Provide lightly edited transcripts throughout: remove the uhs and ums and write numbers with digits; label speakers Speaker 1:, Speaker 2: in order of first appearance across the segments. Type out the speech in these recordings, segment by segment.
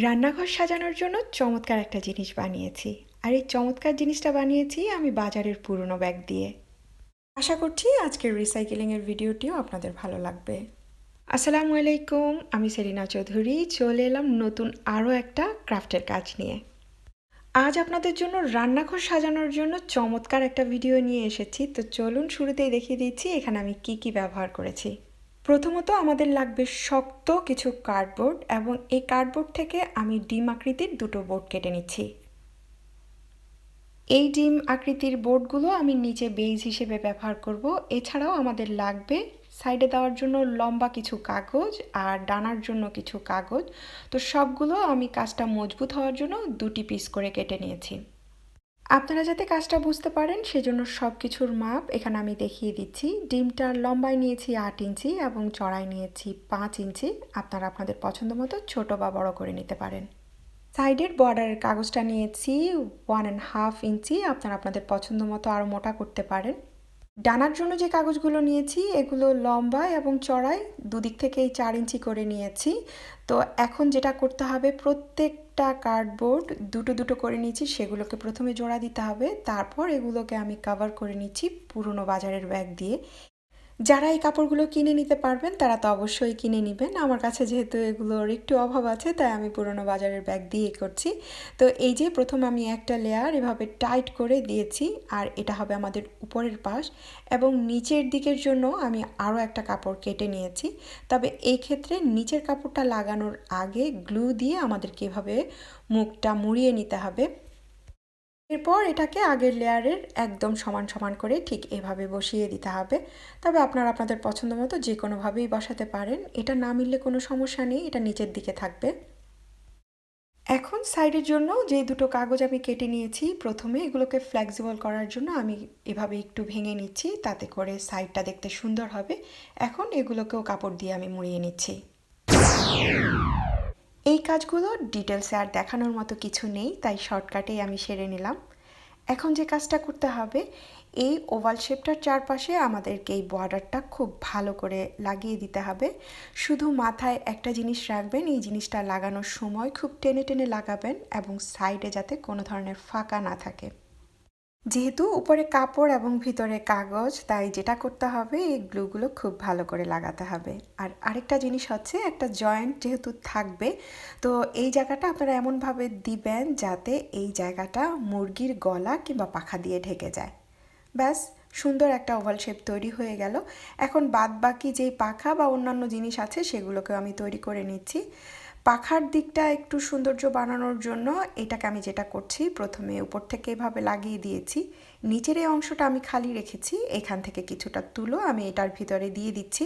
Speaker 1: রান্নাঘর সাজানোর জন্য চমৎকার একটা জিনিস বানিয়েছি। আর এই চমৎকার জিনিসটা বানিয়েছি আমি বাজারের পুরনো ব্যাগ দিয়ে। আশা করছি আজকের রিসাইকেলিংয়ের ভিডিওটিও আপনাদের ভালো লাগবে। আসসালামু আলাইকুম, আমি সেলিনা চৌধুরী চলে এলাম নতুন আরও একটা ক্রাফটের কাজ নিয়ে। আজ আপনাদের জন্য রান্নাঘর সাজানোর জন্য চমৎকার একটা ভিডিও নিয়ে এসেছি। তো চলুন শুরুতেই দেখিয়ে দিচ্ছি এখানে আমি কি কি ব্যবহার করেছি। প্রথমত আমাদের লাগবে শক্ত কিছু কার্ডবোর্ড এবং এই কার্ডবোর্ড থেকে আমি ডিম আকৃতির দুটো বোর্ড কেটে নিচ্ছি। এই ডিম আকৃতির বোর্ডগুলো আমি নিচে বেইজ হিসেবে ব্যবহার করব। এছাড়াও আমাদের লাগবে সাইডে দেওয়ার জন্য লম্বা কিছু কাগজ আর ডানার জন্য কিছু কাগজ। তো সবগুলো আমি কাজটা মজবুত হওয়ার জন্য দুটি পিস করে কেটে নিয়েছি। আপনারা যাতে কাজটা বুঝতে পারেন সেজন্য সব কিছুর মাপ এখানে আমি দেখিয়ে দিচ্ছি। ডিমটার লম্বায় নিয়েছি 8 ইঞ্চি এবং চড়াই নিয়েছি 5 ইঞ্চি। আপনারা আপনাদের পছন্দ মতো ছোটো বা বড় করে নিতে পারেন। সাইডের বর্ডারের কাগজটা নিয়েছি 1.5 ইঞ্চি। আপনারা আপনাদের পছন্দ মতো আরও মোটা করতে পারেন। ডানার জন্য যে কাগজগুলো নিয়েছি এগুলো লম্বা এবং চড়াই দুদিক থেকেই 4 ইঞ্চি করে নিয়েছি। তো এখন যেটা করতে হবে, প্রত্যেকটা কার্ডবোর্ড দুটো দুটো করে নিয়েছি, সেগুলোকে প্রথমে জোড়া দিতে হবে। তারপর এগুলোকে আমি কভার করে নিচ্ছি পুরনো বাজারের ব্যাগ দিয়ে। যারা এই কাপড়গুলো কিনে নিতে পারবেন তারা তো অবশ্যই কিনে নেবেন। আমার কাছে যেহেতু এগুলোর একটু অভাব আছে তাই আমি পুরনো বাজারের ব্যাগ দিয়ে করছি। তো এই যে প্রথম আমি একটা লেয়ার এভাবে টাইট করে দিয়েছি, আর এটা হবে আমাদের উপরের পাশ। এবং নিচের দিকের জন্য আমি আরও একটা কাপড় কেটে নিয়েছি। তবে এই ক্ষেত্রে নিচের কাপড়টা লাগানোর আগে গ্লু দিয়ে আমাদেরকে এভাবে মুখটা মুড়িয়ে নিতে হবে। এরপর এটাকে আগের লেয়ারের একদম সমান সমান করে ঠিক এভাবে বসিয়ে দিতে হবে। তবে আপনারা আপনাদের পছন্দ মতো যে কোনোভাবেই বসাতে পারেন। এটা না মিললে কোনো সমস্যা নেই, এটা নিচের দিকে থাকবে। এখন সাইডের জন্য যে দুটো কাগজ আমি কেটে নিয়েছি, প্রথমে এগুলোকে ফ্লেক্সিবল করার জন্য আমি এভাবে একটু ভেঙে নিচ্ছি, তাতে করে সাইডটা দেখতে সুন্দর হবে। এখন এগুলোকেও কাপড় দিয়ে আমি মুড়িয়ে নিচ্ছি। এই কাজগুলো ডিটেলসে আর দেখানোর মতো কিছু নেই, তাই শর্টকাটেই আমি সেরে নিলাম। এখন যে কাজটা করতে হবে, এই ওভাল শেপটার চারপাশে আমাদেরকে এই বর্ডারটা খুব ভালো করে লাগিয়ে দিতে হবে। শুধু মাথায় একটা জিনিস রাখবেন, এই জিনিসটা লাগানোর সময় খুব টেনে টেনে লাগাবেন এবং সাইডে যাতে কোনো ধরনের ফাঁকা না থাকে। যেহেতু উপরে কাপড় এবং ভিতরে কাগজ, তাই যেটা করতে হবে এই গ্লুগুলো খুব ভালো করে লাগাতে হবে। আর আরেকটা জিনিস হচ্ছে, একটা জয়েন্ট যেহেতু থাকবে, তো এই জায়গাটা আপনারা এমনভাবে দিবেন যাতে এই জায়গাটা মুরগির গলা কিংবা পাখা দিয়ে ঢেকে যায়। ব্যাস, সুন্দর একটা ওভাল শেপ তৈরি হয়ে গেল। এখন বাদ বাকি যেই পাখা বা অন্যান্য জিনিস আছে সেগুলোকেও আমি তৈরি করে নিচ্ছি। পাখার দিকটা একটু সৌন্দর্য বানানোর জন্য এটাকে আমি যেটা করছি, প্রথমে উপর থেকে এভাবে লাগিয়ে দিয়েছি। নিচের এই অংশটা আমি খালি রেখেছি, এখান থেকে কিছুটা তুলো আমি এটার ভিতরে দিয়ে দিচ্ছি।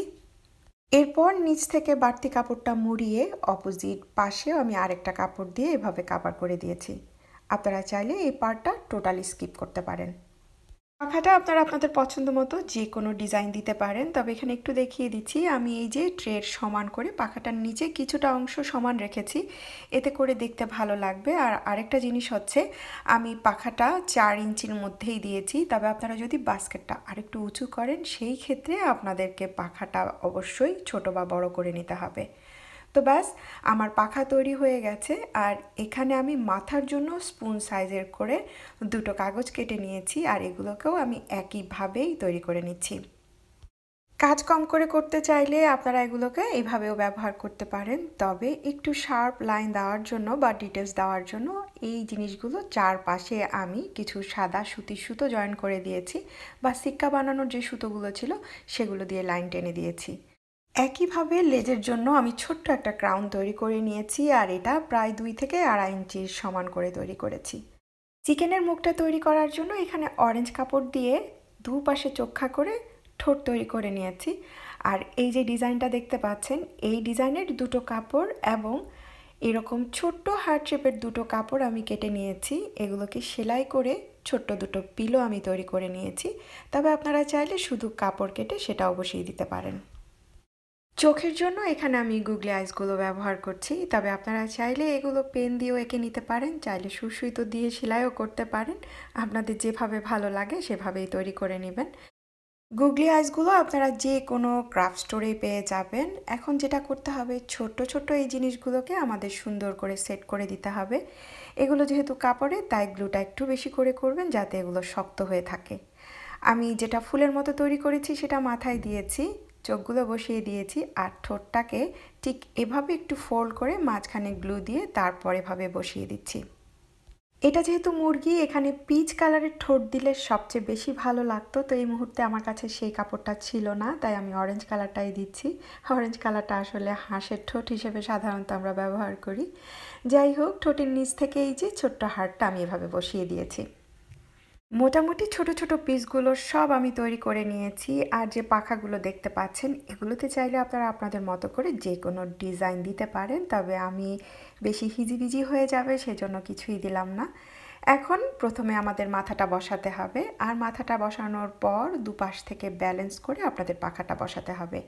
Speaker 1: এরপর নিচ থেকে বাড়তি কাপড়টা মুড়িয়ে অপোজিট পাশেও আমি আরেকটা কাপড় দিয়ে এভাবে কাভার করে দিয়েছি। আপনারা চাইলে এই পার্টটা টোটালি স্কিপ করতে পারেন। পাখাটা আপনারা আপনাদের পছন্দ মতো যে কোনো ডিজাইন দিতে পারেন। তবে এখানে একটু দেখিয়ে দিচ্ছি, আমি এই যে ট্রের সমান করে পাখাটার নিচে কিছুটা অংশ সমান রেখেছি, এতে করে দেখতে ভালো লাগবে। আর আরেকটা জিনিস হচ্ছে, আমি পাখাটা 4 ইঞ্চির মধ্যেই দিয়েছি। তবে আপনারা যদি বাস্কেটটা আরেকটু উঁচু করেন সেই ক্ষেত্রে আপনাদেরকে পাখাটা অবশ্যই ছোট বা বড় করে নিতে হবে। তো ব্যাস, আমার পাখা তৈরি হয়ে গেছে। আর এখানে আমি মাথার জন্য স্পুন সাইজের করে দুটো কাগজ কেটে নিয়েছি, আর এগুলোকেও আমি একইভাবেই তৈরি করে নিচ্ছি। কাজ কম করে করতে চাইলে আপনারা এগুলোকে এইভাবেও ব্যবহার করতে পারেন। তবে একটু শার্প লাইন দেওয়ার জন্য বা ডিটেলস দেওয়ার জন্য এই জিনিসগুলো চারপাশে আমি কিছু সাদা সুতির সুতো জয়েন করে দিয়েছি, বা সিক্কা বানানোর যে সুতোগুলো ছিল সেগুলো দিয়ে লাইন টেনে দিয়েছি। একইভাবে লেজের জন্য আমি ছোট্ট একটা ক্রাউন তৈরি করে নিয়েছি, আর এটা প্রায় 2 থেকে 2.5 ইঞ্চির সমান করে তৈরি করেছি। চিকেনের মুখটা তৈরি করার জন্য এখানে অরেঞ্জ কাপড় দিয়ে দুপাশে চোখা করে ঠোঁট তৈরি করে নিয়েছি। আর এই যে ডিজাইনটা দেখতে পাচ্ছেন, এই ডিজাইনের দুটো কাপড় এবং এরকম ছোট্ট হার্ট শেপের দুটো কাপড় আমি কেটে নিয়েছি। এগুলোকে সেলাই করে ছোট্ট দুটো পিলো আমি তৈরি করে নিয়েছি। তবে আপনারা চাইলে শুধু কাপড় কেটে সেটাও বসিয়ে দিতে পারেন। চোখের জন্য এখানে আমি গুগলি আইসগুলো ব্যবহার করছি। তবে আপনারা চাইলে এগুলো পেন দিয়েও এঁকে নিতে পারেন, চাইলে সুই তো দিয়ে সেলাইও করতে পারেন। আপনাদের যেভাবে ভালো লাগে সেভাবেই তৈরি করে নেবেন। গুগলি আইসগুলো আপনারা যে কোনো ক্রাফট স্টোরেই পেয়ে যাবেন। এখন যেটা করতে হবে, ছোট্ট ছোট্ট এই জিনিসগুলোকে আমাদের সুন্দর করে সেট করে দিতে হবে। এগুলো যেহেতু কাপড়ে, তাই গ্লুটা একটু বেশি করে করবেন যাতে এগুলো শক্ত হয়ে থাকে। আমি যেটা ফুলের মতো তৈরি করেছি সেটা মাথায় দিয়েছি, চোখগুলো বসিয়ে দিয়েছি, আর ঠোঁটটাকে ঠিক এভাবে একটু ফোল্ড করে মাঝখানে গ্লু দিয়ে তারপর এভাবে বসিয়ে দিচ্ছি। এটা যেহেতু মুরগি, এখানে পিচ কালারের ঠোঁট দিলে সবচেয়ে বেশি ভালো লাগতো, তো এই মুহূর্তে আমার কাছে সেই কাপড়টা ছিল না, তাই আমি অরেঞ্জ কালারটাই দিচ্ছি। অরেঞ্জ কালারটা আসলে হাঁসের ঠোঁট হিসেবে সাধারণত আমরা ব্যবহার করি। যাই হোক, ঠোঁটের নিচ থেকে এই যে ছোট্ট হাড়টা আমি এভাবে বসিয়ে দিয়েছি। মোটামুটি ছোট ছোট পিসগুলো সব আমি তৈরি করে নিয়েছি। আর যে পাখাগুলো দেখতে পাচ্ছেন, এগুলোতে চাইলে আপনারা আপনাদের মতো করে যে কোনো ডিজাইন দিতে পারেন, তবে আমি বেশি হিজিবিজি হয়ে যাবে সেজন্য কিছুই দিলাম না। এখন প্রথমে আমাদের মাথাটা বসাতে হবে, আর মাথাটা বসানোর পর দুপাশ থেকে ব্যালেন্স করে আপনাদের পাখাটা বসাতে হবে।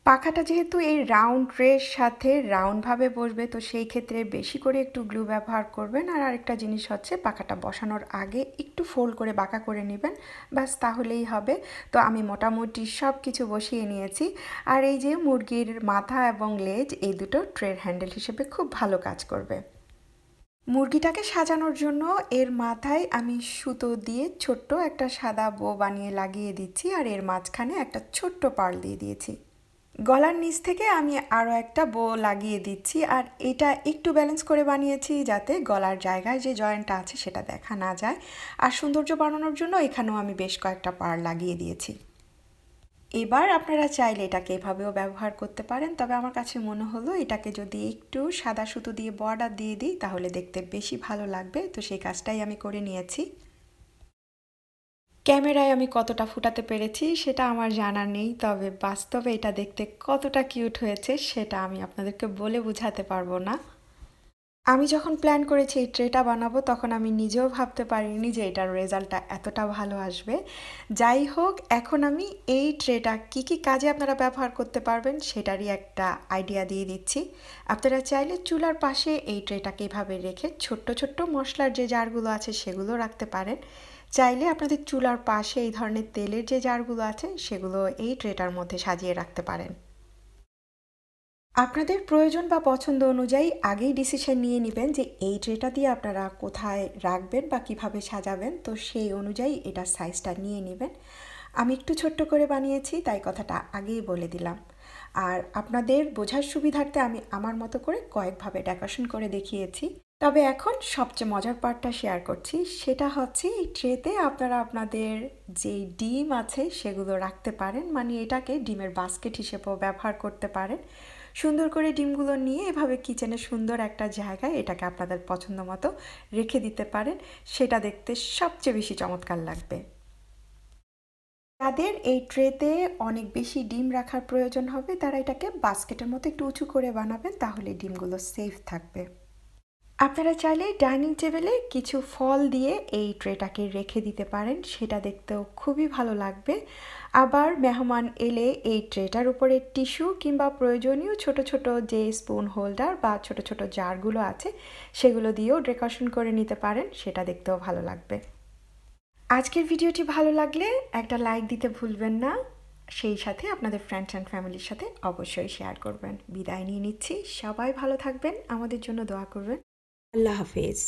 Speaker 1: পাখাটা যেহেতু এই রাউন্ড ট্রের সাথে রাউন্ডভাবে বসবে, তো সেই ক্ষেত্রে বেশি করে একটু গ্লু ব্যবহার করবেন। আর আরেকটা জিনিস হচ্ছে, পাখাটা বসানোর আগে একটু ফোল্ড করে বাঁকা করে নেবেন, ব্যাস তাহলেই হবে। তো আমি মোটামুটি সব কিছু বসিয়ে নিয়েছি। আর এই যে মুরগির মাথা এবং লেজ, এই দুটো ট্রের হ্যান্ডেল হিসেবে খুব ভালো কাজ করবে। মুরগিটাকে সাজানোর জন্য এর মাথায় আমি সুতো দিয়ে ছোট্ট একটা সাদা বো বানিয়ে লাগিয়ে দিচ্ছি, আর এর মাঝখানে একটা ছোট্ট পার্ল দিয়ে দিয়েছি। গলার নিচ থেকে আমি আরও একটা বো লাগিয়ে দিচ্ছি, আর এটা একটু ব্যালেন্স করে বানিয়েছি যাতে গলার জায়গায় যে জয়েন্টটা আছে সেটা দেখা না যায়। আর সৌন্দর্য বাড়ানোর জন্য এখানেও আমি বেশ কয়েকটা পাড় লাগিয়ে দিয়েছি। এবার আপনারা চাইলে এটাকে এভাবেও ব্যবহার করতে পারেন, তবে আমার কাছে মনে হলো এটাকে যদি একটু সাদা সুতো দিয়ে বর্ডার দিয়ে দিই তাহলে দেখতে বেশি ভালো লাগবে, তো সেই কাজটাই আমি করে নিয়েছি। ক্যামেরায় আমি কতটা ফুটাতে পেরেছি সেটা আমার জানা নেই, তবে বাস্তবে এটা দেখতে কতটা কিউট হয়েছে সেটা আমি আপনাদেরকে বলে বোঝাতে পারবো না। আমি যখন প্ল্যান করেছি এই ট্রেটা বানাবো, তখন আমি নিজেও ভাবতে পারিনি যে এটার রেজাল্টটা এতটা ভালো আসবে। যাই হোক, এখন আমি এই ট্রেটা কী কী কাজে আপনারা ব্যবহার করতে পারবেন সেটারই একটা আইডিয়া দিয়ে দিচ্ছি। আপনারা চাইলে চুলার পাশে এই ট্রেটাকে এভাবে রেখে ছোট্ট ছোট্ট মশলার যে জারগুলো আছে সেগুলো রাখতে পারেন। চাইলে আপনাদের চুলার পাশে এই ধরনের তেলের যে জারগুলো আছে সেগুলো এই ট্রেটার মধ্যে সাজিয়ে রাখতে পারেন। আপনাদের প্রয়োজন বা পছন্দ অনুযায়ী আগেই ডিসিশন নিয়ে নেবেন যে এই ট্রেটা দিয়ে আপনারা কোথায় রাখবেন বা কিভাবে সাজাবেন, তো সেই অনুযায়ী এটার সাইজটা নিয়ে নেবেন। আমি একটু ছোট্ট করে বানিয়েছি, তাই কথাটা আগেই বলে দিলাম। আর আপনাদের বোঝার সুবিধার্থে আমি আমার মতো করে কয়েকভাবে ডেকোরেশন করে দেখিয়েছি। তবে এখন সবচেয়ে মজার পার্টটা শেয়ার করছি, সেটা হচ্ছে এই ট্রেতে আপনারা আপনাদের যে ডিম আছে সেগুলো রাখতে পারেন, মানে এটাকে ডিমের বাস্কেট হিসেবেও ব্যবহার করতে পারেন। সুন্দর করে ডিমগুলো নিয়ে এভাবে কিচেনে সুন্দর একটা জায়গায় এটাকে আপনাদের পছন্দ মতো রেখে দিতে পারেন, সেটা দেখতে সবচেয়ে বেশি চমৎকার লাগবে। যাদের এই ট্রেতে অনেক বেশি ডিম রাখার প্রয়োজন হবে, তারা এটাকে বাস্কেটের মতো একটু উঁচু করে বানাবেন, তাহলে ডিমগুলো সেফ থাকবে। আপনারা চাইলে ডাইনিং টেবিলে কিছু ফল দিয়ে এই ট্রেটাকে রেখে দিতে পারেন, সেটা দেখতেও খুবই ভালো লাগবে। আবার মেহমান এলে এই ট্রেটার উপরে টিস্যু কিংবা প্রয়োজনীয় ছোট ছোট যে স্পুন হোল্ডার বা ছোট ছোট জারগুলো আছে সেগুলো দিয়েও ডেকোরেশন করে নিতে পারেন, সেটা দেখতেও ভালো লাগবে। আজকের ভিডিওটি ভালো লাগলে একটা লাইক দিতে ভুলবেন না, সেই সাথে আপনাদের ফ্রেন্ডস অ্যান্ড ফ্যামিলির সাথে অবশ্যই শেয়ার করবেন। বিদায় নিয়ে নিচ্ছি, সবাই ভালো থাকবেন, আমাদের জন্য দোয়া করবেন। আল্লাহ হাফেজ।